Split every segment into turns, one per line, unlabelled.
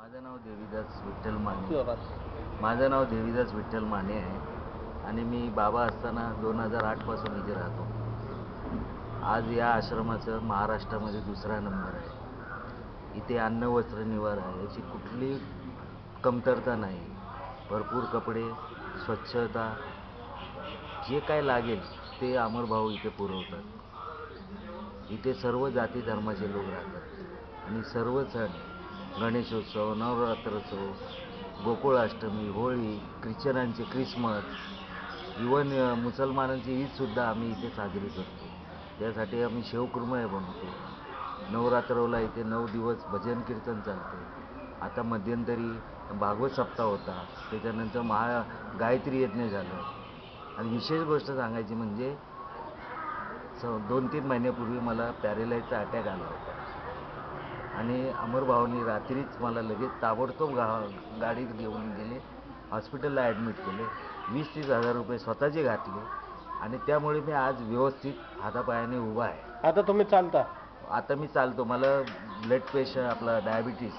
माझं नाव देवीदास विठ्ठल माने. माझं नाव देवीदास विठ्ठल माने आहे आणि मी बाबा असताना 2008 पासून इथे राहतो. आज या आश्रमाचं महाराष्ट्रामध्ये दुसरा नंबर आहे. इथे अन्न वस्त्र निवारा आहे याची कुठली कमतरता नाही. भरपूर कपडे, स्वच्छता, जे काय लागेल ते अमरभाऊ इथे पुरवतात. इथे सर्व जाती धर्माचे लोक राहतात आणि सर्व सण, गणेशोत्सव, नवरात्रोत्सव, गोकुळाष्टमी, होळी, ख्रिश्चनांचे क्रिसमस, इवन मुसलमानांची ईदसुद्धा आम्ही इथे साजरी करतो. त्यासाठी आम्ही शेवकुरमया बनवतो. नवरात्रोला इथे 9 दिवस भजन कीर्तन चालते. आता मध्यंतरी भागवत सप्ताह होता, त्याच्यानंतर गायत्री यज्ञ झालं. आणि विशेष गोष्ट सांगायची म्हणजे 2-3 महिन्यापूर्वी मला पॅरेलाइजचा अटॅक आला होता आणि अमरभाऊंनी रात्रीच मला लगेच ताबडतोब गाडीत घेऊन गेले, हॉस्पिटलला ॲडमिट केले. 20-30 हजार रुपये स्वतःचे घातले आणि त्यामुळे मी आज व्यवस्थित हातापायाने उभा आहे.
आता तुम्ही चालता?
आता मी चालतो. मला ब्लड प्रेशर, आपला डायबिटीस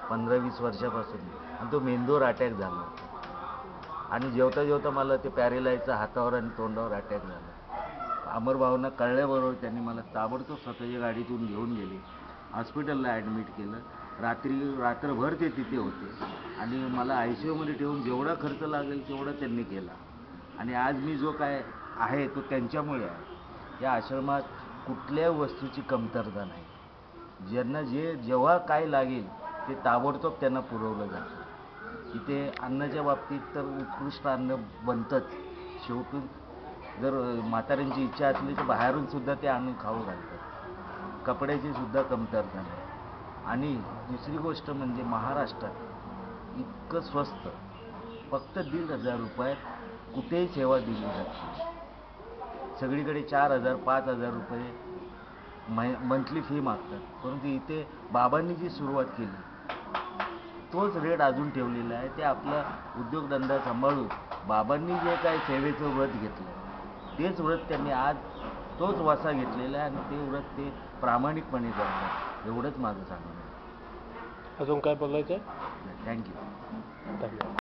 15-20 वर्षापासून आणि तो मेंदूवर अटॅक झाला होता आणि जेवता जेवता मला ते पॅरेलाइजचा हातावर आणि तोंडावर अटॅक झाला. अमरभाऊंना कळल्याबरोबर त्यांनी मला ताबडतोब स्वतःच्या गाडीतून घेऊन गेले, हॉस्पिटलला ॲडमिट केलं. रात्रभर ते तिथे होते आणि मला ICUमध्ये ठेवून जेवढा खर्च लागेल तेवढा त्यांनी केला आणि आज मी जो काय आहे तो त्यांच्यामुळे आहे. या आश्रमात कुठल्या वस्तूची कमतरता नाही. ज्यांना जेव्हा काय लागेल ते ताबडतोब त्यांना पुरवलं जातं. इथे अन्नाच्या बाबतीत तर उत्कृष्ट अन्न बनतंच. शेवटी जर म्हाताऱ्यांची इच्छा असली तर बाहेरून सुद्धा ते आणून खाऊ घालतात. कपड्याची सुद्धा कमतरता नाही. आणि दुसरी गोष्ट म्हणजे महाराष्ट्रात इतकं स्वस्त, फक्त 1,500 रुपयात कुठेही सेवा दिली जाते. सगळीकडे 4,000, 5,000 रुपये मंथली फी मागतात, परंतु इथे बाबांनी जी सुरुवात केली तोच रेट अजून ठेवलेला आहे. ते आपला उद्योगधंदा सांभाळून बाबांनी जे काय सेवेचं व्रत घेतलं तेच व्रत त्यांनी आज तोच वसा घेतलेला आहे आणि ते व्रत ते प्रामाणिकपणे करतात. एवढंच माझं सांगणं आहे.
अजून काय बोलायचं?
थँक्यू.
धन्यवाद.